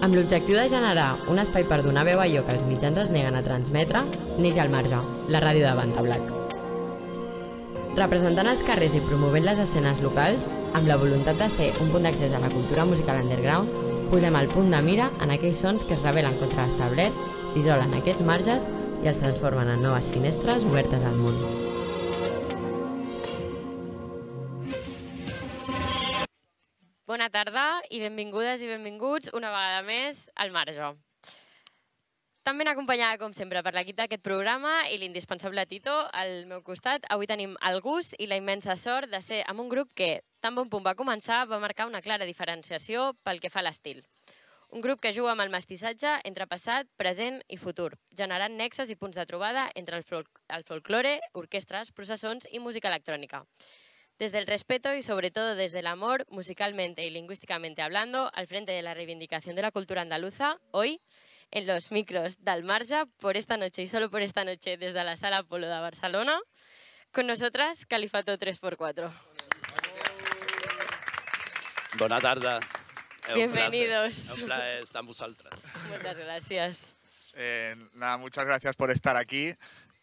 Amb l'objectiu de generar un espai per donar veu a allò que els mitjans es neguen a transmetre, neix al Marge, la ràdio de Banda Black. Representant els carrers i promovent les escenes locals, amb la voluntat de ser un punt d'accés a la cultura musical underground, posem el punt de mira en aquells sons que es rebel·len contra l'establert, isolen aquests marges i els transformen en noves finestres obertes al món. Bona tarda i benvingudes i benvinguts una vegada més al Marge. També ben acompanyada, com sempre, per l'equip d'aquest programa i l'indispensable Tito al meu costat. Avui tenim el gust i la immensa sort de ser amb un grup que, tan bon punt va començar, va marcar una clara diferenciació pel que fa a l'estil. Un grup que juga amb el mestissatge entre passat, present i futur, generant nexes i punts de trobada entre el folklore, orquestres, processons i música electrònica. Desde el respeto y sobre todo desde el amor, musicalmente y lingüísticamente hablando, al frente de la reivindicación de la cultura andaluza, hoy, en los micros del Marge, por esta noche y solo por esta noche, desde la Sala Apolo de Barcelona, con nosotras, Califato 3x4. Bona tarda. Bienvenidos. Un placer estar amb vosaltres. Muchas gracias. Muchas gracias por estar aquí.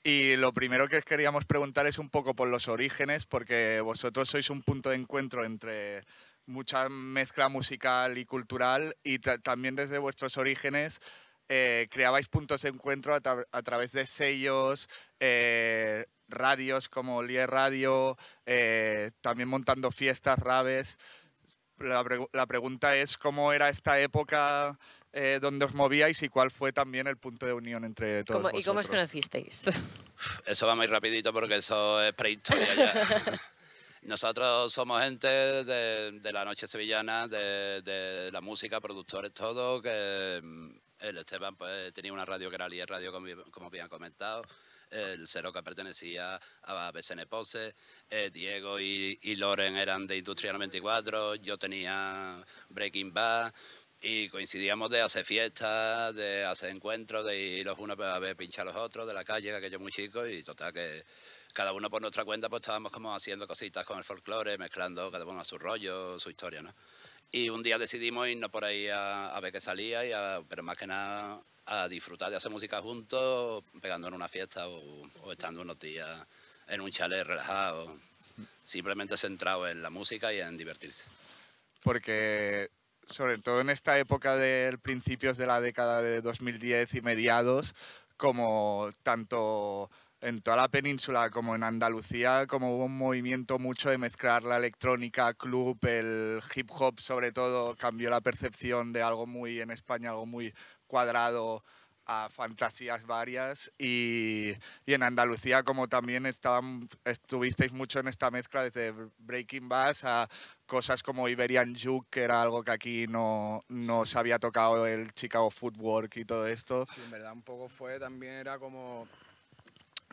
Y lo primero que queríamos preguntar es un poco por los orígenes, porque vosotros sois un punto de encuentro entre mucha mezcla musical y cultural, y también desde vuestros orígenes creabais puntos de encuentro a través de sellos, radios como Lier Radio, también montando fiestas, raves. La pregunta es cómo era esta época donde os movíais y cuál fue también el punto de unión entre todos vosotros. ¿Y cómo os conocisteis? Eso va muy rapidito porque eso es prehistoria ya. Nosotros somos gente de la noche sevillana, de la música, productores, todo, que el Esteban pues, tenía una radio que era Lier Radio, como habían comentado. El Cero que pertenecía a BCN Pose, Diego y Loren eran de Industria 94, yo tenía Breaking Bad y coincidíamos de hacer fiestas, de hacer encuentros, de ir los unos a ver pinchar a los otros de la calle, que aquello muy chico, y total que cada uno por nuestra cuenta pues estábamos como haciendo cositas con el folclore, mezclando cada uno a su rollo, su historia, ¿no? Y un día decidimos irnos por ahí a ver qué salía, pero más que nada a disfrutar de hacer música juntos, pegando en una fiesta o estando unos días en un chalet relajado, simplemente centrado en la música y en divertirse. Porque sobre todo en esta época de principios de la década de 2010 y mediados, como tanto en toda la península como en Andalucía, como hubo un movimiento mucho de mezclar la electrónica, club, el hip hop sobre todo, cambió la percepción de algo muy en España, algo muy cuadrado a fantasías varias, y en Andalucía como también estuvisteis mucho en esta mezcla desde Breaking Bass a cosas como Iberian Juke, que era algo que aquí no se había tocado, el Chicago Footwork y todo esto. Sí, en verdad un poco era como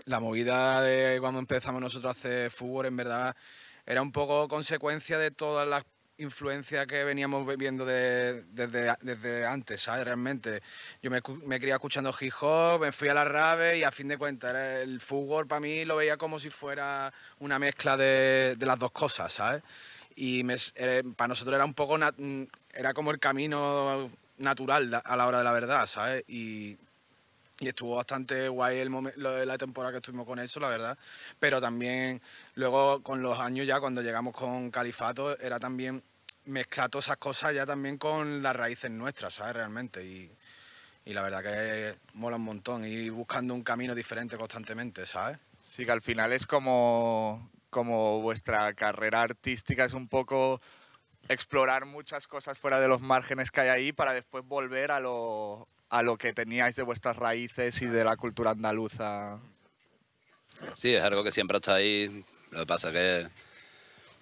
la movida de cuando empezamos nosotros a hacer fútbol, en verdad era un poco consecuencia de todas las influencia que veníamos viendo desde antes, ¿sabes? Realmente yo me crié escuchando hip hop, me fui a la rave y a fin de cuentas el fútbol para mí lo veía como si fuera una mezcla de las dos cosas, ¿sabes? Y para nosotros era un poco era como el camino natural a la hora de la verdad, ¿sabes? Y estuvo bastante guay la temporada que estuvimos con eso, la verdad. Pero también luego con los años ya, cuando llegamos con Califato, era también mezclar todas esas cosas ya también con las raíces nuestras, ¿sabes? Realmente. Y la verdad que mola un montón. Y buscando un camino diferente constantemente, ¿sabes? Sí, que al final es como vuestra carrera artística, es un poco explorar muchas cosas fuera de los márgenes que hay ahí para después volver a lo que teníais de vuestras raíces y de la cultura andaluza. Sí, es algo que siempre está ahí. Lo que pasa es que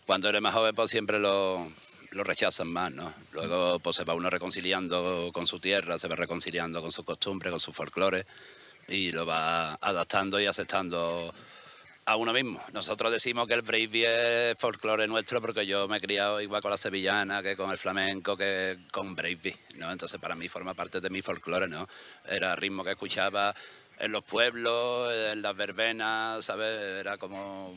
cuando eres más joven pues siempre lo rechazan más, ¿no? Luego pues se va uno reconciliando con su tierra, se va reconciliando con sus costumbres, con su folclore y lo va adaptando y aceptando a uno mismo. Nosotros decimos que el breakbeat es folclore nuestro porque yo me he criado igual con la sevillana que con el flamenco, que con breakbeat, ¿no? Entonces para mí forma parte de mi folclore, ¿no? Era ritmo que escuchaba en los pueblos, en las verbenas, ¿sabes? Era como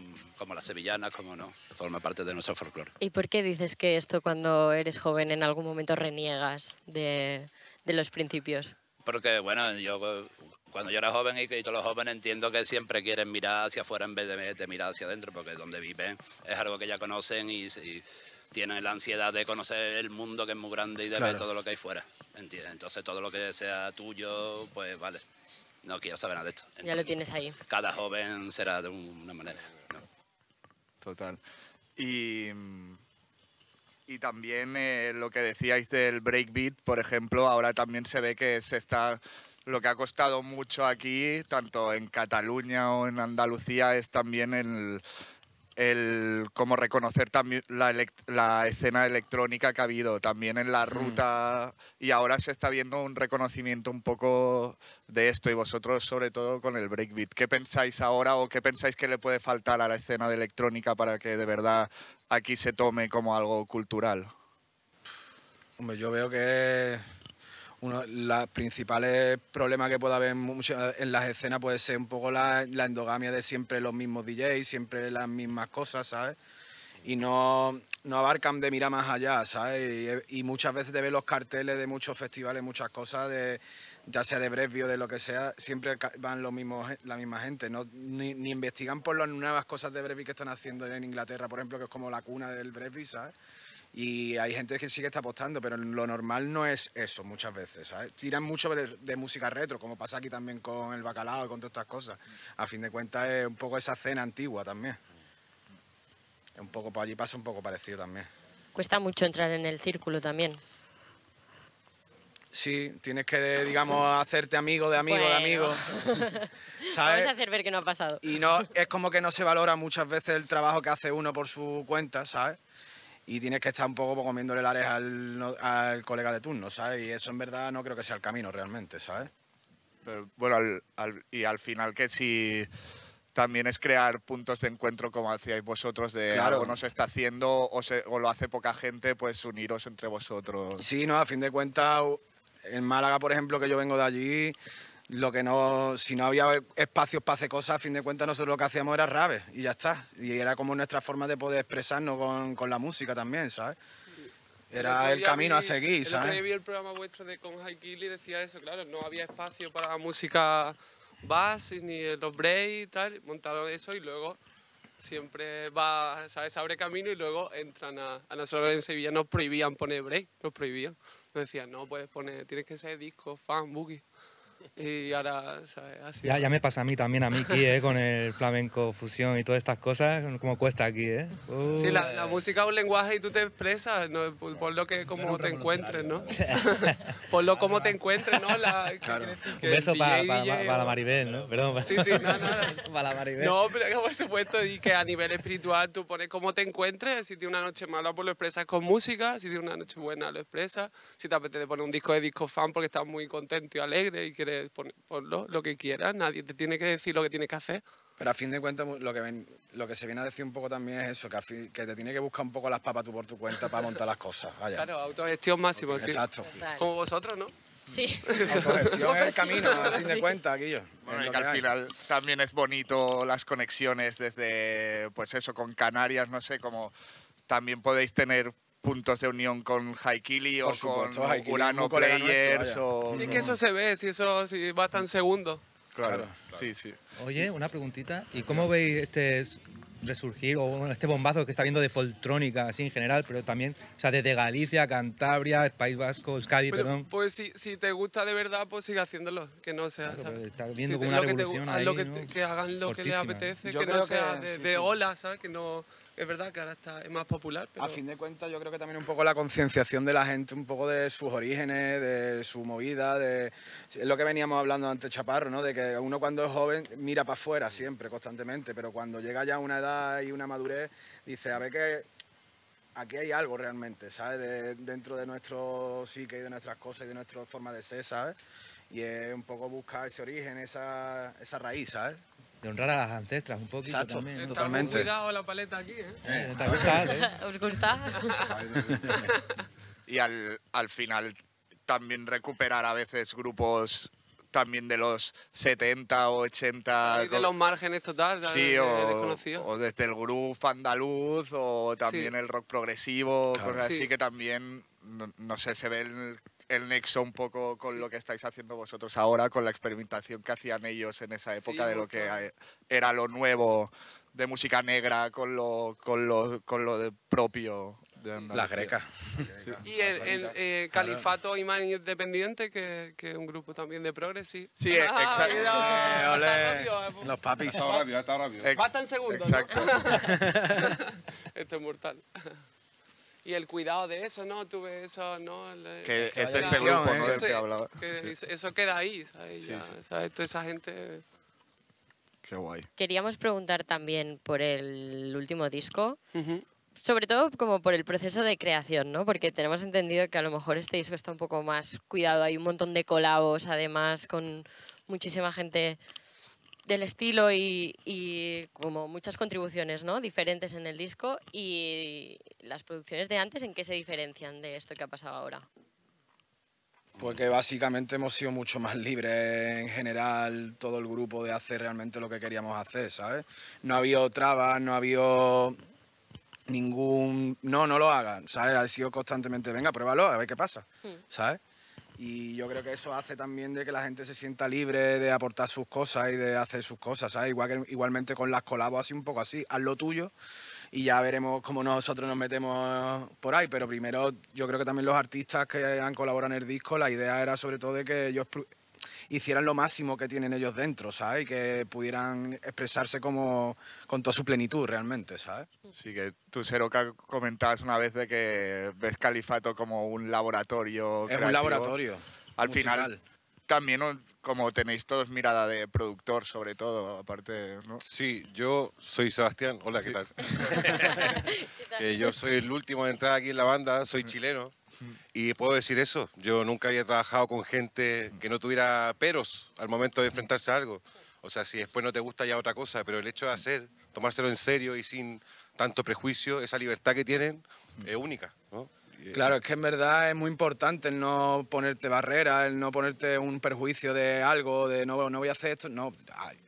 las sevillanas, como no, forma parte de nuestro folclore. ¿Y por qué dices que esto cuando eres joven en algún momento reniegas de de los principios? Porque, bueno, yo cuando yo era joven y todos los jóvenes entiendo que siempre quieren mirar hacia afuera en vez de mirar hacia adentro, porque donde viven es algo que ya conocen y tienen la ansiedad de conocer el mundo, que es muy grande, y de ver todo lo que hay fuera. ¿Entiendes? Entonces todo lo que sea tuyo, pues vale, no quiero saber nada de esto. Ya lo tienes ahí. Cada joven será de una manera, ¿no? Total. Y también lo que decíais del breakbeat, por ejemplo, ahora también se ve que lo que ha costado mucho aquí, tanto en Cataluña o en Andalucía, es también el cómo reconocer también la escena electrónica que ha habido también en la ruta, y ahora se está viendo un reconocimiento un poco de esto, y vosotros sobre todo con el breakbeat. ¿Qué pensáis ahora o qué pensáis que le puede faltar a la escena de electrónica para que de verdad aquí se tome como algo cultural? Hombre, yo veo que uno de los principales problemas que puede haber en las escenas puede ser un poco la endogamia de siempre los mismos DJs, siempre las mismas cosas, ¿sabes? Y no abarcan de mirar más allá, ¿sabes? Y muchas veces te ves los carteles de muchos festivales, muchas cosas, ya sea de breakbeat o de lo que sea, siempre van la misma gente, ni investigan por las nuevas cosas de breakbeat que están haciendo en Inglaterra, por ejemplo, que es como la cuna del breakbeat, ¿sabes? Y hay gente que sí que está apostando, pero lo normal no es eso muchas veces, ¿sabes? Tiran mucho de música retro, como pasa aquí también con el bacalao y con todas estas cosas. A fin de cuentas es un poco esa escena antigua también. Es un poco, por allí pasa un poco parecido también. Cuesta mucho entrar en el círculo también. Sí, tienes que, digamos, hacerte amigo de amigo de amigo. ¿Sabes? Vamos a hacer ver que no ha pasado. Y no, es como que no se valora muchas veces el trabajo que hace uno por su cuenta, ¿sabes? Y tienes que estar un poco comiéndole la oreja al colega de turno, ¿sabes? Y eso en verdad no creo que sea el camino realmente, ¿sabes? Pero, bueno, al final que si también es crear puntos de encuentro, como hacíais vosotros, de Claro. algo no se está haciendo o lo hace poca gente, pues uniros entre vosotros. Sí, no, a fin de cuentas, en Málaga, por ejemplo, que yo vengo de allí, si no había espacios para hacer cosas, a fin de cuentas nosotros lo que hacíamos era raves y ya está. Y era como nuestra forma de poder expresarnos con la música también, ¿sabes? Era el camino a seguir, ¿sabes? El otro día vi el programa vuestro con High Kill y decía eso, claro, no había espacio para la música bass ni los breaks y tal, montaron eso y luego siempre ¿sabes? Abre camino y luego entran a nosotros en Sevilla nos prohibían poner break, nos prohibían. Nos decían, no puedes poner, tienes que ser disco, fan, boogie. Y ahora, ¿sabes? Así. Ya me pasa a mí también, aquí, con el flamenco, fusión y todas estas cosas, como cuesta aquí, ¿eh? Sí, la música es un lenguaje y tú te expresas, ¿no? Por lo que como te encuentres, ¿no? Por lo como te encuentres, ¿no? Claro. Un beso para la Maribel, ¿no? Perdón. Sí, nada. Eso para la Maribel. No, pero que por supuesto, y que a nivel espiritual tú pones cómo te encuentres. Si tienes una noche mala, pues lo expresas con música. Si tienes una noche buena, lo expresas. Si te apetece poner un disco de disco fan porque estás muy contento y alegre y quieres ponlo, lo que quieras. Nadie te tiene que decir lo que tienes que hacer. Pero a fin de cuentas lo que se viene a decir un poco también es eso, que te tiene que buscar un poco las papas tú por tu cuenta para montar las cosas. Vaya. Claro, autogestión máximo, sí. Exacto. Total. Como vosotros, ¿no? Sí. Autogestión es el camino, a fin de Sí. cuentas, Guillo. Bueno, y que al final también es bonito las conexiones desde, pues eso, con Canarias, no sé, como también podéis tener puntos de unión con Haikili o Por supuesto, con Haikili es Urano muy colega Players nuestro, o... Sí, que eso se ve, si va tan segundo. Claro, sí, sí. Oye, una preguntita. ¿Y cómo veis este resurgir o bueno, este bombazo que está viendo de foltrónica así en general, pero también, o sea, desde Galicia, Cantabria, País Vasco, Euskadi, Pero, perdón? pues si te gusta de verdad, pues sigue haciéndolo, que no sea, Claro, ¿sabes? pero está viendo Si como te- una lo que te revolución haz ahí, lo que, ¿no? que hagan lo que les Fortísima. apetece, Yo que creo no sea que- de ola, ¿sabes? Que no... Es verdad que ahora es más popular, pero... A fin de cuentas, yo creo que también un poco la concienciación de la gente, un poco de sus orígenes, de su movida, es lo que veníamos hablando antes, Chaparro, ¿no? De que uno cuando es joven mira para afuera siempre, constantemente, pero cuando llega ya a una edad y una madurez, dice, a ver que aquí hay algo realmente, ¿sabes? Dentro de nuestro psique y de nuestras cosas y de nuestra forma de ser, ¿sabes? Y es un poco buscar ese origen, esa raíz, ¿sabes? De honrar a las ancestras un poquito Exacto. también. ¿no? Está totalmente. muy cuidado la paleta aquí, ¿eh? ¿Te gusta, eh? ¿Os gusta? Y al final también recuperar a veces grupos también de los 70 o 80. Y de los márgenes total, Sí, desconocido. o desde el groove andaluz o también Sí. el rock progresivo, Claro. cosas Sí. así que también, no sé, se ve el nexo un poco con lo que estáis haciendo vosotros ahora, con la experimentación que hacían ellos en esa época de lo que era lo nuevo de música negra con lo propio de Andalucía. La Greca. Y el Califato Imán Independiente, que es un grupo también de progres, sí. Sí, exacto. Los papis. Está rápido. Basta en segundos, Exacto. ¿no? Esto es mortal. Y el cuidado de eso, ¿no? Tuve eso, ¿no? Que es este grupo, ¿no? Del que hablaba. Eso queda ahí, ¿sabes? Ya, ¿sabes? Toda esa gente... Qué guay. Queríamos preguntar también por el último disco, Ujú. sobre todo como por el proceso de creación, ¿no? Porque tenemos entendido que a lo mejor este disco está un poco más cuidado, hay un montón de colabos, además, con muchísima gente del estilo y como muchas contribuciones, ¿no? Diferentes en el disco. Y las producciones de antes, ¿en qué se diferencian de esto que ha pasado ahora? Pues que básicamente hemos sido mucho más libres en general, todo el grupo, de hacer realmente lo que queríamos hacer, ¿sabes? No ha habido trabas, no ha habido ningún... No lo hagan, ¿sabes? Ha sido constantemente, venga, pruébalo, a ver qué pasa, ¿sabes? Y yo creo que eso hace también de que la gente se sienta libre de aportar sus cosas y de hacer sus cosas, ¿sabes? Igualmente con las colabos así un poco así, haz lo tuyo y ya veremos cómo nosotros nos metemos por ahí. Pero primero yo creo que también los artistas que han colaborado en el disco, la idea era sobre todo de que ellos hicieran lo máximo que tienen ellos dentro, ¿sabes? Y que pudieran expresarse como con toda su plenitud realmente, ¿sabes? Sí, que tú, Seroca, comentabas una vez de que ves Califato como un laboratorio Es creativo. un laboratorio Al musical. final, también como tenéis todos mirada de productor, sobre todo, aparte, ¿no? Sí, yo soy Sebastián. Hola, ¿qué tal? Yo soy el último de entrar aquí en la banda, soy chileno y puedo decir eso. Yo nunca había trabajado con gente que no tuviera peros al momento de enfrentarse a algo. O sea, si después no te gusta ya otra cosa, pero el hecho de hacer, tomárselo en serio y sin tanto prejuicio, esa libertad que tienen es única, ¿no? Claro, es que en verdad es muy importante el no ponerte barreras, el no ponerte un perjuicio de algo, de no voy a hacer esto. No,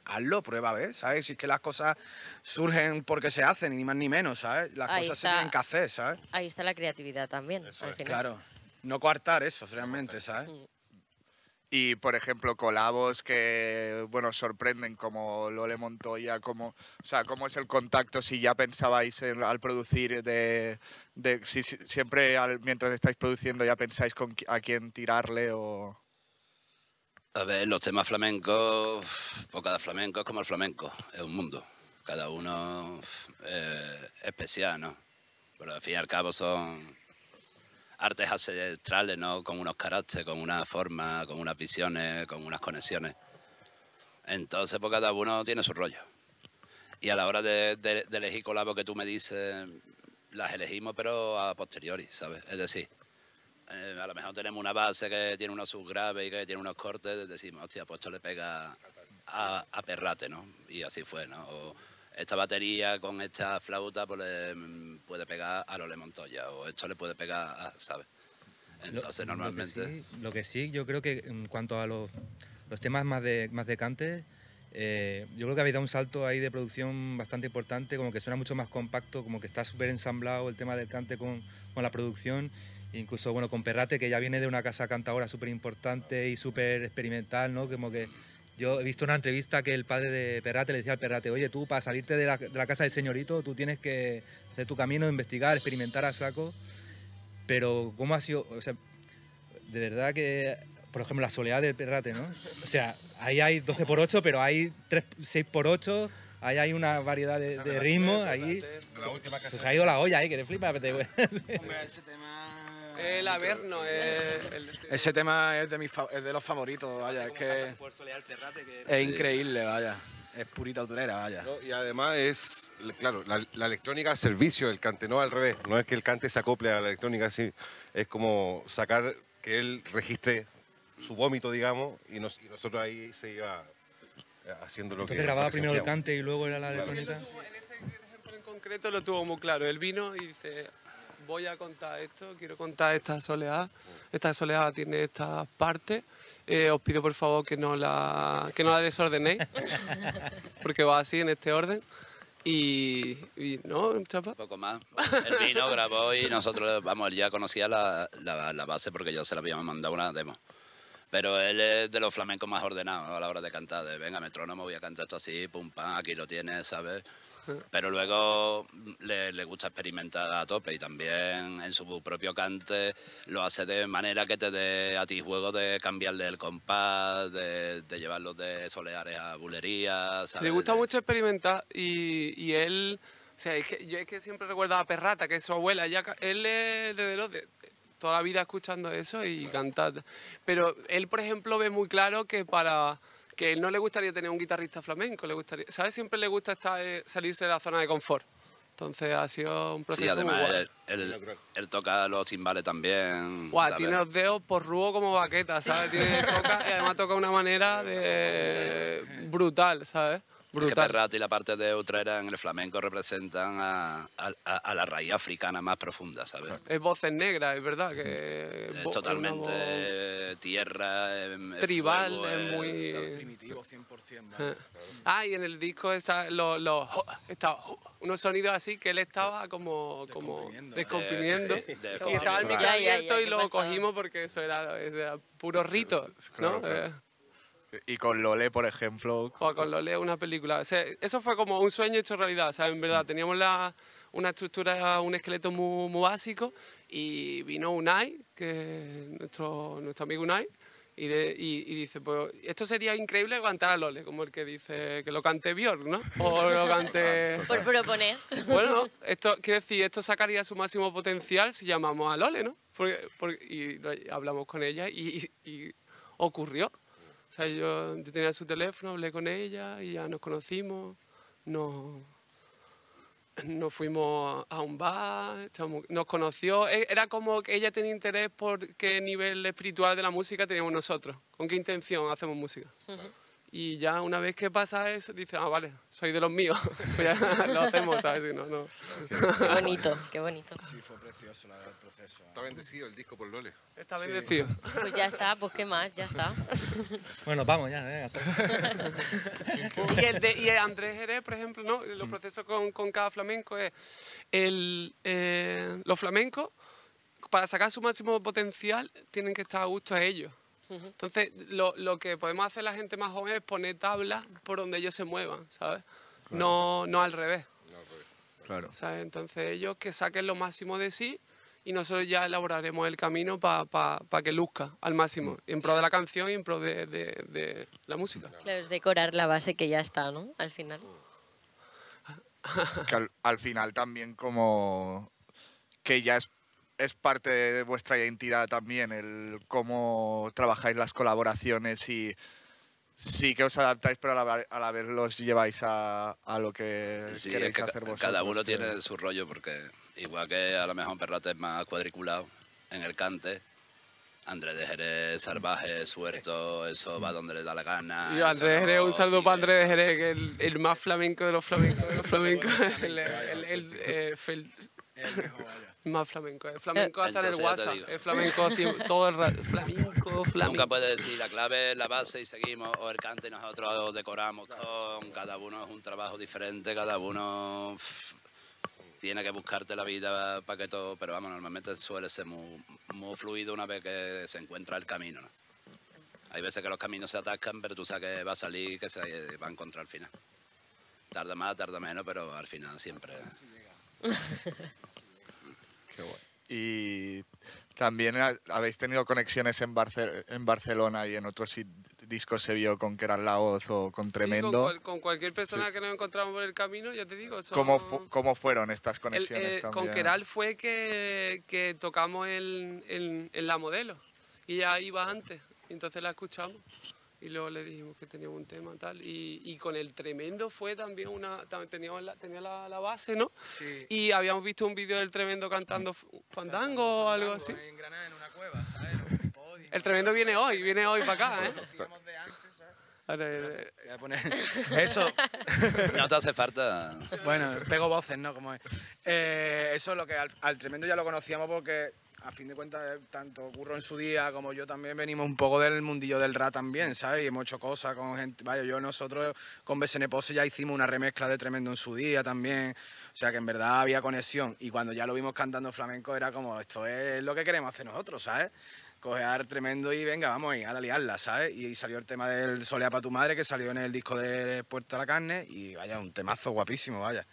hazlo, prueba, ¿ves? ¿Sabes? Si es que las cosas surgen porque se hacen, ni más ni menos, ¿sabes? Las Ahí cosas se está. tienen que hacer, ¿sabes? Ahí está la creatividad también, al final. Claro, no coartar eso realmente, ¿sabes? Y, por ejemplo, colabos que, bueno, sorprenden, como Lole Montoya, cómo es el contacto, si ya pensabais al producir, si siempre mientras estáis produciendo ya pensáis a quién tirarle o... A ver, los temas flamencos, pues cada flamenco es como el flamenco, es un mundo. Cada uno es especial, ¿no? Pero al fin y al cabo son artes ancestrales, ¿no? Con unos caracteres, con una forma, con unas visiones, con unas conexiones. Entonces, pues cada uno tiene su rollo. Y a la hora de elegir colabos que tú me dices, las elegimos, pero a posteriori, ¿sabes? Es decir, a lo mejor tenemos una base que tiene unos subgraves y que tiene unos cortes, decimos, hostia, pues esto le pega a Perrate, ¿no? Y así fue, ¿no? O esta batería con esta flauta pues le puede pegar a Lole Montoya, o esto le puede pegar a, ¿sabes? Entonces, normalmente... Lo que sí, yo creo que en cuanto a los temas más de cante, yo creo que habéis dado un salto ahí de producción bastante importante, como que suena mucho más compacto, como que está súper ensamblado el tema del cante con la producción. Incluso, bueno, con Perrate, que ya viene de una casa cantadora súper importante y súper experimental, ¿no? Como que yo he visto una entrevista que el padre de Perrate le decía al Perrate, oye, tú para salirte de la casa del señorito, tú tienes que hacer tu camino, investigar, experimentar a saco. Pero ¿cómo ha sido? O sea, de verdad que, por ejemplo, la soleá del Perrate, ¿no? O sea, ahí hay 12x8, pero hay 6x8, ahí hay una variedad de ritmos, ahí se os ha ido la olla, que te flipas. Hombre, ese tema... El Averno, ese tema es de los favoritos, vaya, es que es increíble, vaya, es purita autorera, vaya. ¿No? Y además es, claro, la electrónica al servicio del cante, no al revés. No es que el cante se acople a la electrónica así, es como sacar que él registre su vómito, digamos, y nosotros ahí se iba haciendo lo Entonces que... grababa primero el cante y luego era la electrónica. En ese ejemplo en concreto lo tuvo muy claro. Él vino y dice, voy a contar esto, quiero contar esta soleá. Esta soleá tiene estas partes. Os pido por favor que no la desordenéis, porque va así en este orden. y ¿no, Chapa? Un poco más. Él vino, grabó y nosotros, vamos, él ya conocía la base porque yo se la habíamos mandado una demo. Pero él es de los flamencos más ordenados a la hora de cantar, de venga, metrónomo, voy a cantar esto así, pum, pam, aquí lo tienes, ¿sabes? Pero luego le gusta experimentar a tope y también en su propio cante lo hace de manera que te dé a ti juego de cambiarle el compás, de llevarlo de soleares a bulerías, ¿sabes? Le gusta mucho experimentar y él, o sea, yo es que siempre recuerdo a Perrata, que es su abuela, él es de toda la vida escuchando eso y cantar. Pero él, por ejemplo, ve muy claro que que él no le gustaría tener un guitarrista flamenco, le gustaría, ¿sabes? Siempre le gusta salirse de la zona de confort. Entonces ha sido un proceso. Sí, además muy guay. él toca los timbales también. Guau, ¿sabes? tiene los dedos porrudos como baquetas, ¿sabes? Toca, y además toca de una manera brutal, ¿sabes? Que Brutal. Perrata y la parte de Utrera en el flamenco representan a la raíz africana más profunda, ¿sabes? Es voces negras, es verdad que Es totalmente tierra, tribal, fuego, es muy ¿sabes? Primitivo 100%. ¿vale? y en el disco está unos sonidos así que él estaba como descomprimiendo y estaba el micro abierto y lo cogimos porque eso era puro rito, ¿no? Claro. Y con Lole, por ejemplo. Con Lole, una película. O sea, eso fue como un sueño hecho realidad. O sea, en verdad, teníamos una estructura, un esqueleto muy básico y vino Unai, que nuestro amigo Unai, y dice, pues esto sería increíble cantar a Lole, como el que dice que lo cante Björk, ¿no? O lo cante... Por proponer. Bueno, quiero decir, esto sacaría su máximo potencial si llamamos a Lole, ¿no? Y hablamos con ella y ocurrió. O sea, yo tenía su teléfono, hablé con ella y ya nos conocimos, nos fuimos a un bar, nos conoció. Era como que ella tenía interés por qué nivel espiritual de la música teníamos nosotros, con qué intención hacemos música. Y ya una vez que pasa eso, dice, vale, soy de los míos, pues ya lo hacemos, ¿sabes? Si no. Qué bonito, qué bonito. Sí, fue precioso el proceso. Está bendecido el disco por Lole. Está bendecido. Pues ya está, pues qué más, ya está. Bueno, vamos ya, venga. Y el Andrés Jerez, por ejemplo, ¿no? Los procesos con cada flamenco es los flamencos, para sacar su máximo potencial, tienen que estar a gusto a ellos. Entonces, lo que podemos hacer la gente más joven es poner tablas por donde ellos se muevan, ¿sabes? Claro. No al revés. Claro. ¿Sabes? Entonces, ellos que saquen lo máximo de sí y nosotros ya elaboraremos el camino para que luzca al máximo, en pro de la canción y en pro de la música. Claro, es decorar la base que ya está, ¿no? Al final. Que al final también como que ya es parte de vuestra identidad también el cómo trabajáis las colaboraciones y sí que os adaptáis, pero a la vez los lleváis a lo que Sí, queréis es que hacer vosotros. cada uno tiene su rollo, porque igual que a lo mejor Perrata es más cuadriculado en el cante, Andrés de Jerez, salvaje, suelto, eso va donde le da la gana. Y Andrés Jerez, un saludo para Andrés de Jerez, que es el más flamenco de los flamencos. Más flamenco. Es flamenco hasta en el Entonces, ya te WhatsApp. digo. Es flamenco todo el rato. Flamenco. Nunca puedes decir la clave es la base y seguimos, o el cante y nosotros decoramos todo. Cada uno es un trabajo diferente, cada uno tiene que buscarte la vida para que todo, pero vamos, normalmente suele ser muy fluido una vez que se encuentra el camino, ¿no? Hay veces que los caminos se atascan, pero tú sabes que va a salir y que se va a encontrar al final. Tarda más, tarda menos, pero al final siempre. Qué guay. Y también habéis tenido conexiones en Barcelona y en otros discos se vio con Keral Laoz o con Tremendo. Sí, con cualquier persona que nos encontramos por el camino, ya te digo. ¿Cómo fueron estas conexiones también? Con Keral fue que tocamos en La Modelo y ella iba antes, y entonces la escuchamos. Y luego le dijimos que teníamos un tema tal. Y con el Tremendo fue también tenía la base, ¿no? Sí. Y habíamos visto un vídeo del Tremendo cantando fandango o algo así. En Granada, en una cueva, ¿sabes? El Tremendo viene hoy para acá, ¿eh? Voy a poner eso. No te hace falta. Bueno, pego voces, ¿no? Como es. Eso es lo que al Tremendo ya lo conocíamos porque a fin de cuentas, tanto Curro en su día como yo también venimos un poco del mundillo del rap también, ¿sabes? Y hemos hecho cosas con gente... Vaya, nosotros con BSN Pose ya hicimos una remezcla de Tremendo en su día también. O sea, que en verdad había conexión. Y cuando ya lo vimos cantando flamenco era como, esto es lo que queremos hacer nosotros, ¿sabes? Coger Tremendo y venga, vamos a liarla, ¿sabes? Y salió el tema del Solea pa' tu madre, que salió en el disco de Puerta a la Carne. Y vaya, un temazo guapísimo, vaya.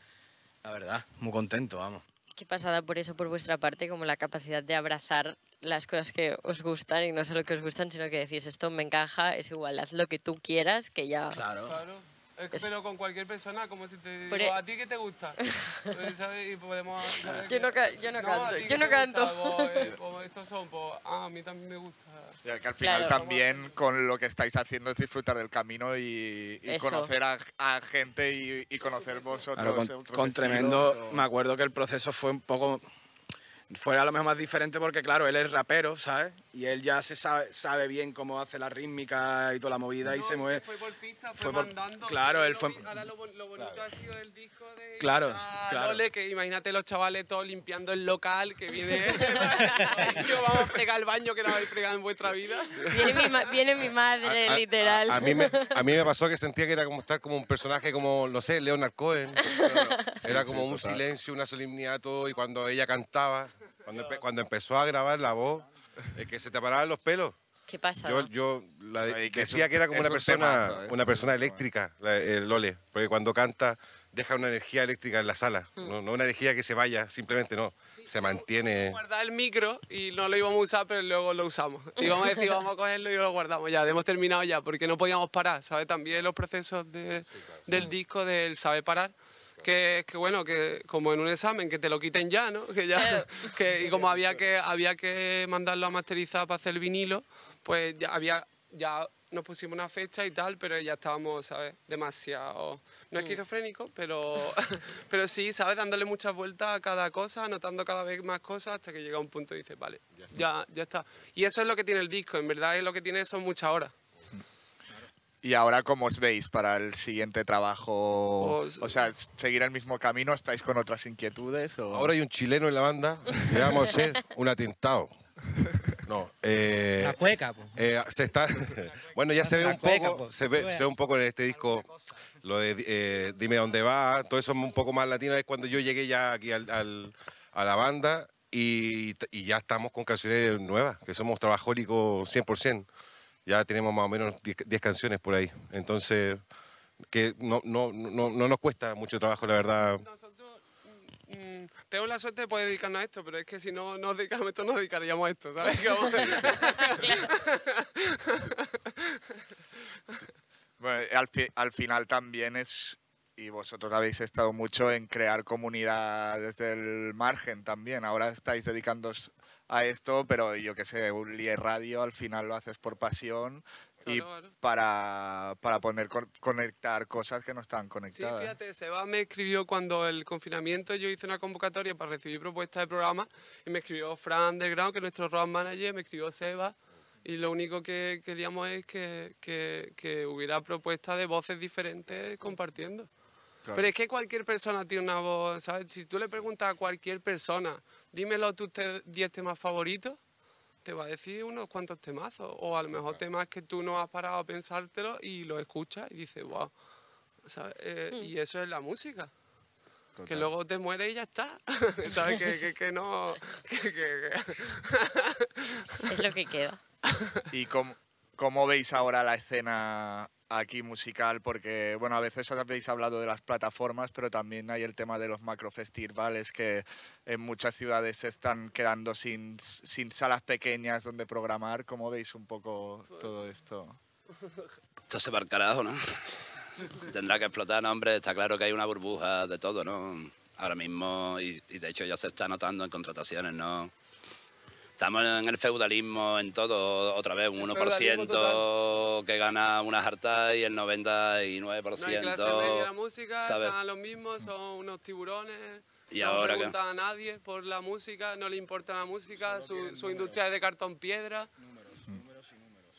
La verdad, muy contento, vamos. Qué pasada por eso, por vuestra parte, como la capacidad de abrazar las cosas que os gustan y no solo que os gustan, sino que decís, esto me encaja, es igual, haz lo que tú quieras, que ya... Claro. Pero con cualquier persona, como si te Por digo, ¿a ti qué te gusta? ¿Sabes? Y podemos... Yo no canto, yo no canto. Estos son, pues, a mí también me gusta. Y que al final Claro. también con lo que estáis haciendo es disfrutar del camino y Eso. conocer a gente y conocer vosotros. Claro, otros con Tremendo, estilos, me acuerdo que el proceso fue un poco... Fue a lo mejor más diferente porque, claro, él es rapero, ¿sabes? Y él ya sabe bien cómo hace la rítmica y toda la movida y se mueve. Fue por pista, fue fue por- mandando. claro, él fue- Ahora lo bonito ha sido el disco de... Claro, claro. Lole, que imagínate los chavales todos limpiando el local, que viene... y yo vamos a fregar el baño que no habéis fregado en vuestra vida. Viene mi madre, literal. A mí me pasó que sentía que era como estar como un personaje como, no sé, Leonard Cohen. Era como un silencio, una solemnidad, todo. Y cuando ella cantaba, cuando empezó a grabar la voz, es que se te paraban los pelos. ¿Qué pasa? Yo Ay, que decía es que era como un una persona, temazo, ¿eh? una persona eléctrica, el Lole, porque cuando canta deja una energía eléctrica en la sala, no una energía que se vaya, simplemente no, se mantiene. Guardar el micro y no lo íbamos a usar, pero luego lo usamos. Íbamos a decir, vamos a cogerlo y lo guardamos ya. Hemos terminado ya, porque no podíamos parar, ¿sabes? También los procesos del disco, del saber parar. Que bueno, que como en un examen, que te lo quiten ya, ¿no? Que ya, y como había que mandarlo a masterizar para hacer el vinilo, pues ya nos pusimos una fecha y tal, pero ya estábamos, ¿sabes? Demasiado, no esquizofrénicos, pero sí, ¿sabes? Dándole muchas vueltas a cada cosa, anotando cada vez más cosas, hasta que llega un punto y dices, vale, ya está. Y eso es lo que tiene el disco, en verdad, es lo que tiene son muchas horas. Y ahora, ¿cómo os veis para el siguiente trabajo? Pues- O sea, ¿seguir el mismo camino? ¿Estáis con otras inquietudes? O... Ahora hay un chileno en la banda, le vamos a hacer un atentado. No, La cueca, pues. se está, bueno, ya se ve La un cueca, poco, pues. se ve un poco en este disco lo de Dime dónde va, todo eso es un poco más latino. Es cuando yo llegué ya aquí a la banda y ya estamos con canciones nuevas, que somos trabajólicos 100%. Ya tenemos más o menos 10 canciones por ahí. Entonces, que no nos cuesta mucho trabajo, la verdad. Nosotros tenemos la suerte de poder dedicarnos a esto, pero es que si no nos dedicamos a esto, nos dedicaríamos a esto, ¿sabes? Bueno, al final también es, y vosotros habéis estado mucho en crear comunidad desde el margen también. Ahora estáis dedicándoos a esto, pero yo qué sé, un Lier Radio al final lo haces por pasión y Claro. para poder conectar cosas que no están Sí, conectadas. fíjate, Seba me escribió cuando el confinamiento, yo hice una convocatoria para recibir propuestas de programa y me escribió Fran Underground, que es nuestro road manager, me escribió Seba y lo único que queríamos es que hubiera propuestas de voces diferentes compartiendo. Claro. Pero es que cualquier persona tiene una voz, ¿sabes? Si tú le preguntas a cualquier persona, dímelo tus 10 temas favoritos, te va a decir unos cuantos temazos. O a lo mejor temas que tú no has parado a pensártelo y los escuchas y dices, wow. ¿Sabes? Y eso es la música. Total. Que luego te mueres y ya está. ¿Sabes? Que no... Es lo que queda. ¿Y cómo veis ahora la escena aquí musical? Porque, bueno, a veces habéis hablado de las plataformas, pero también hay el tema de los macrofestivales que en muchas ciudades se están quedando sin salas pequeñas donde programar. ¿Cómo veis un poco todo esto? Esto se va al carajo, ¿no? Tendrá que explotar, ¿no, hombre? Está claro que hay una burbuja de todo, ¿no? Ahora mismo, y de hecho ya se está notando en contrataciones, ¿no? Estamos en el feudalismo en todo, otra vez, un El 1% feudalismo que gana unas hartas y el 99% No hay clase media en la música, ¿sabes? están los mismos, son unos tiburones. Y no ahora preguntan a nadie por la música, no le importa la música, su industria es de cartón piedra. Números y números.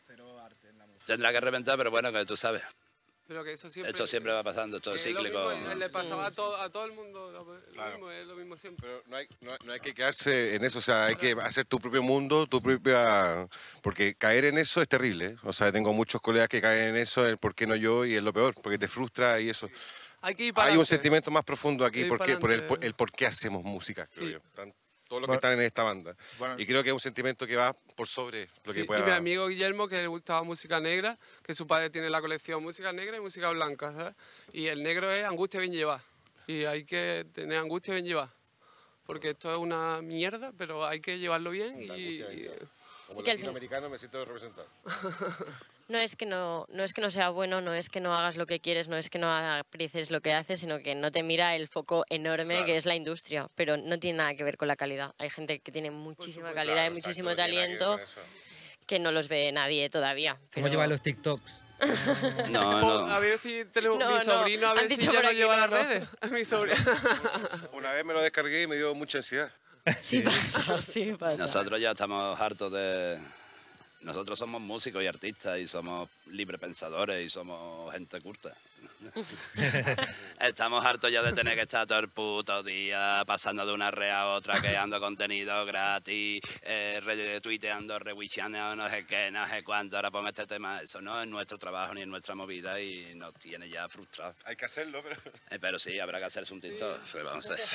Cero arte en la música. Tendrá que reventar, pero bueno, que tú sabes. Pero que eso siempre... Esto siempre va pasando, esto es cíclico. Le pasaba a todo el mundo es lo mismo siempre. Pero no hay que quedarse en eso, o sea, hay que hacer tu propio mundo, tu propia... Porque caer en eso es terrible, ¿eh? O sea, tengo muchos colegas que caen en eso, el por qué no yo, y es lo peor, porque te frustra y eso. Hay un sentimiento más profundo aquí, por el por qué hacemos música, creo yo. Todos los que están en esta banda. Y creo que es un sentimiento que va por sobre lo que pueda... Y mi amigo Guillermo, que le gustaba música negra, que su padre tiene la colección música negra y música blanca, ¿sabes? Y el negro es angustia bien llevada. Y hay que tener angustia bien llevada. Porque esto es una mierda, pero hay que llevarlo bien Como latinoamericano me siento representado. No es que no sea bueno, no es que no hagas lo que quieres, no es que no aprecies lo que haces, sino que no te mira el foco enorme que es la industria. Pero no tiene nada que ver con la calidad. Hay gente que tiene muchísima calidad y muchísimo talento que no los ve nadie todavía. ¿Cómo llevan los TikToks? No. A ver si tenemos mi sobrino, a ver si ya lo lleva a las redes. Mi sobrino. Una vez me lo descargué y me dio mucha ansiedad. Sí pasa. Nosotros ya estamos hartos de... Nosotros somos músicos y artistas y somos librepensadores y somos gente culta. Estamos hartos ya de tener que estar todo el puto día pasando de una red a otra, creando contenido gratis, retuiteando, rewicheando, no sé qué, no sé cuánto. Ahora pongo este tema. Eso no es nuestro trabajo ni es nuestra movida y nos tiene ya frustrados. Hay que hacerlo, pero... Pero sí, habrá que hacerse un TikTok. Sí. Vamos a hacer.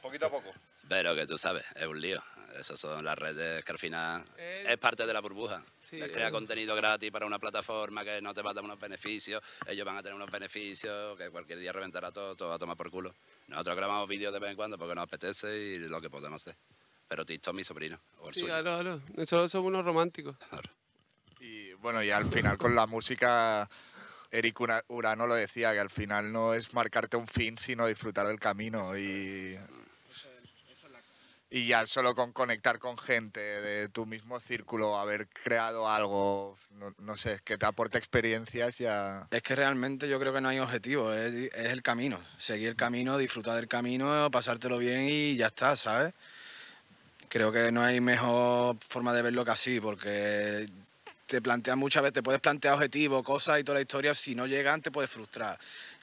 Poquito a poco. Pero que tú sabes, es un lío. Esas son las redes que al final es parte de la burbuja. Crea contenido gratis para una plataforma que no te va a dar unos beneficios. Ellos van a tener unos beneficios que cualquier día reventará todo va a tomar por culo. Nosotros grabamos vídeos de vez en cuando porque nos apetece y lo que podemos hacer. Pero TikTok es mi sobrino. Claro. Nosotros somos unos románticos. Claro. Y bueno, y al final con la música... Eric Urano lo decía, que al final no es marcarte un fin, sino disfrutar del camino. Y ya solo con conectar con gente de tu mismo círculo, haber creado algo, no sé, que te aporte experiencias ya... Es que realmente yo creo que no hay objetivo, es el camino. Seguir el camino, disfrutar del camino, pasártelo bien y ya está, ¿sabes? Creo que no hay mejor forma de verlo que así, porque te planteas muchas veces, te puedes plantear objetivos, cosas y toda la historia, si no llegan te puedes frustrar.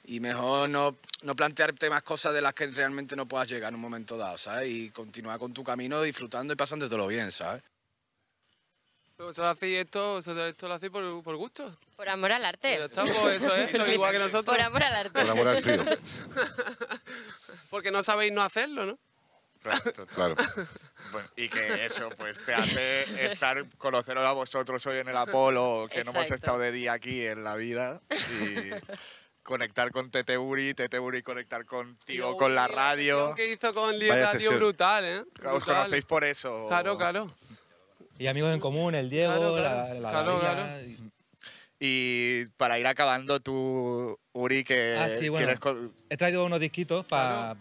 Y mejor no plantearte más cosas de las que realmente no puedas llegar en un momento dado, ¿sabes? Y continuar con tu camino disfrutando y pasándotelo bien, ¿sabes? ¿Vosotros hacéis esto lo hacéis por gusto? Por amor al arte. Pero estamos, eso es, lo igual que nosotros. Por amor al arte. Por amor al frío. Porque no sabéis no hacerlo, ¿no? Claro. Bueno, y que eso pues te hace conoceros a vosotros hoy en el Apolo, que no hemos estado de día aquí en la vida, y conectar con Tete Uri conectar contigo con la radio. Lo que hizo con Libertad, tío, brutal, ¿eh? Brutal. ¿Os conocéis por eso? Claro. Y amigos en común, el Diego, la Y para ir acabando, tú, Uri, que bueno, he traído unos disquitos para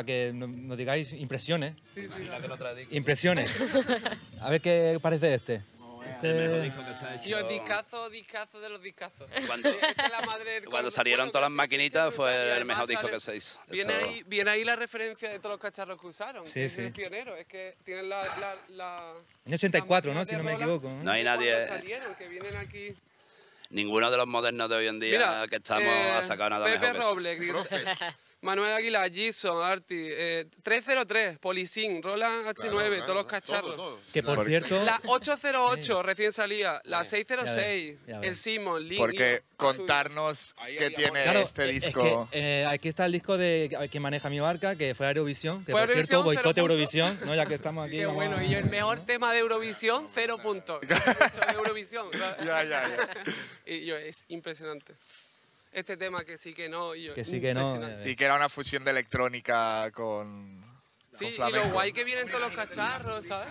que nos digáis impresiones. Sí. Impresiones. A ver qué parece este. El mejor disco que se ha hecho. Tío, discazo de los discazos. Cuando salieron todas las maquinitas fue el mejor disco que se hizo. Viene ahí la referencia de todos los cacharros que usaron. Sí. Es pionero, es que tienen la en 84, ¿no? Si no me equivoco. No hay nadie... Salieron, que vienen aquí... Ninguno de los modernos de hoy en día que estamos ha sacado nada mejor Pepe Robles, Manuel Aguilar, Gison, Arti, 303, Policín, Roland H9, todos los cacharros. Todo. Que por cierto... La 808 recién salía, la 606, ya ves. el Simon, Link. Porque contarnos qué tiene este disco. Es que, aquí está el disco de que maneja mi barca, que fue a Eurovisión, que fue por cierto, boicote Eurovisión, ¿no? Ya que estamos aquí. Qué bueno, y el mejor tema de Eurovisión, 0 puntos. De Eurovisión. Ya. Y es impresionante. Este tema que sí que no. Y que era una fusión de electrónica con flamenco. Y lo guay que vienen todos los cacharros, ¿sabes?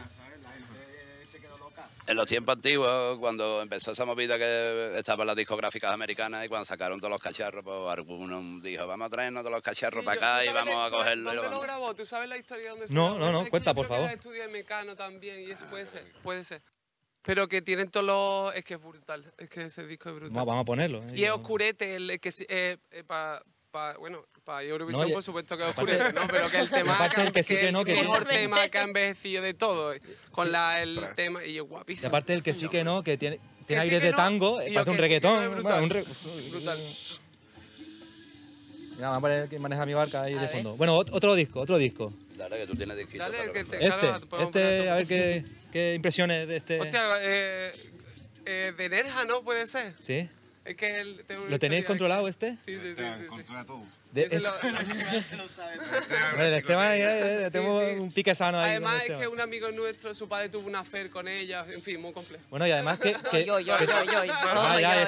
En los tiempos antiguos, cuando empezó esa movida que estaban las discográficas americanas y cuando sacaron todos los cacharros, pues alguno dijo, vamos a traernos todos los cacharros para acá y vamos a cogerlo. ¿Dónde lo grabó? ¿Tú sabes la historia de dónde se grabó? No, cuenta, por favor. Era estudio de Mecano también y eso puede ser. Pero que tienen todos los... Es que es brutal, es que ese disco es brutal. Vamos a ponerlo. Y es oscurete, para Eurovisión por supuesto que es oscurete, ¿no? Pero que el tema el mejor tema que ha envejecido de todo, con el tema, y es guapísimo. Y aparte el que sí que no, que tiene... tiene sí, aire que de no, tango, y yo parece un que sí, reggaetón. que no, es brutal. Brutal. Brutal. Mira, vamos a poner quién maneja mi barca ahí A de ver. fondo. Bueno, otro disco. Dale, que tú tienes disquito. Dale, para que los te- dos. claro, podemos poner a ver todo. qué impresiones de este. Hostia, de Nerja, ¿no? Puede ser. ¿Sí? Es que él... tengo una ¿Lo tenéis historia controlado aquí. este? Sí, sí, sí. sí. Controla todo. De, Ese este- lo- Hombre, de Esteban tenemos sí. un pique sano ahí. Además, con es que Esteban. un amigo nuestro, su padre tuvo una affair con ella, en fin, muy complejo. Bueno, y además que... Yo. Ah, ya,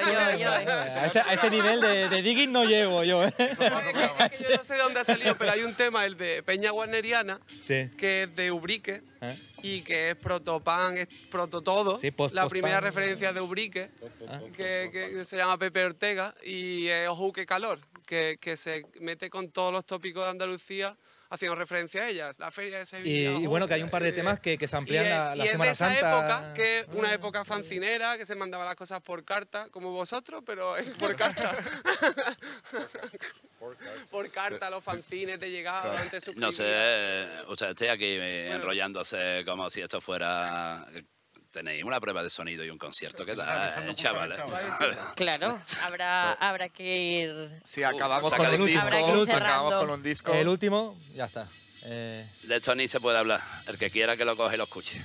eso- a ese nivel de digging no llego yo, ¿eh? Es que yo no sé de dónde ha salido, pero hay un tema, el de Peña Guarneriana, Sí. que es de Ubrique ¿Eh? y que es protopan, es proto todo. Sí, la post-punk. primera referencia de Ubrique, Ah. que se llama Pepe Ortega, y es Ojú que calor, que se mete con todos los tópicos de Andalucía haciendo referencia a ellas. La feria de Sevilla. Y ojú, bueno, que hay un par de temas que se amplían la y es Semana de esa Santa. época, que es una época fancinera, que se mandaba las cosas por carta, como vosotros, pero es por carta. Por carta, los fanzines te llegaban antes No sé, usted esté aquí enrollándose como si esto fuera... Tenéis una prueba de sonido y un concierto, ¿qué tal, chavales? Claro, habrá que ir... Sí, acabamos saca con un de disco. Habrá que ir cerrando. Acabamos con un disco. El último, ya está. De esto ni se puede hablar. El que quiera que lo coge y lo escuche.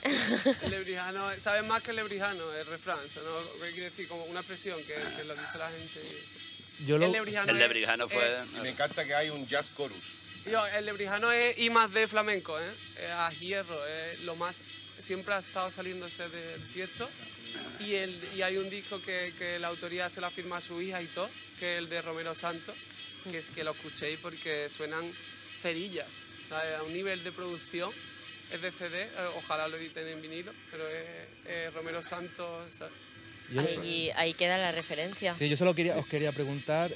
El lebrijano, ¿sabes más que el lebrijano? El refrán, ¿no? ¿Qué quiere decir? Como una expresión que lo dice la gente. Yo lo, El lebrijano El lebrijano fue... Y me encanta que hay un jazz chorus. el lebrijano es I más D flamenco, ¿eh? Es a hierro, es lo más... Siempre ha estado saliendo ese del Tiesto. Y hay un disco que la autoría se la firma a su hija y todo, que es el de Romero Santos, que es que lo escuchéis porque suenan cerillas, ¿sabes? A un nivel de producción, es de CD, ojalá lo editen en vinilo, pero es Romero Santos, ¿sabes? Ahí queda la referencia. Sí, yo solo os quería preguntar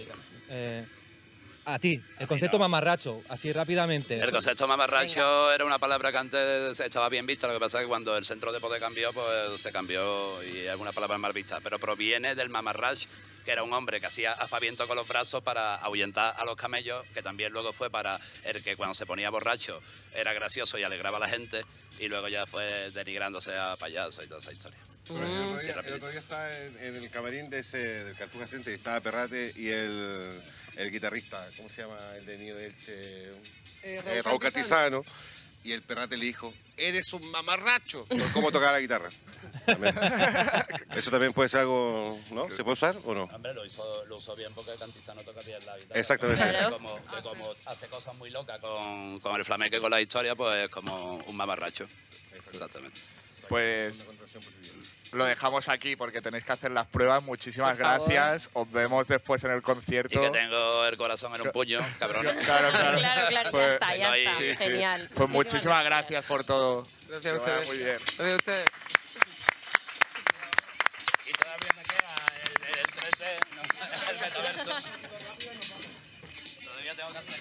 a ti, el concepto mamarracho, así rápidamente. El concepto mamarracho era una palabra que antes estaba bien vista, lo que pasa es que cuando el centro de poder cambió, pues se cambió y es una palabra mal vista, pero proviene del mamarrach, que era un hombre que hacía aspaviento con los brazos para ahuyentar a los camellos, que también luego fue para el que cuando se ponía borracho era gracioso y alegraba a la gente, y luego ya fue denigrándose a payaso y toda esa historia. El otro día estaba en el camarín del Cartuja Center y estaba Perrate y el guitarrista, ¿cómo se llama? El de Nido de Elche, Raúl Cantizano. Y el Perrate le dijo, eres un mamarracho por cómo tocaba la guitarra. También. Eso también puede ser algo, ¿no? ¿Se puede usar o no? Hombre, lo usó bien porque Cantizano toca bien la guitarra. Exactamente. Claro. Como hace cosas muy locas con el flamenco y con la historia, pues es como un mamarracho. Exactamente. Pues lo dejamos aquí porque tenéis que hacer las pruebas. Muchísimas gracias. Os vemos después en el Y concierto. que tengo el corazón en un puño, cabrón. Claro, claro. Claro, Pues- ya está, ahí, ya sí, está. Genial. Pues muchísimas gracias por todo. Gracias a Que vaya ustedes. muy bien. Gracias a ustedes. Y todavía me queda el 3D, ¿no? El metaverso. Todavía tengo que hacer.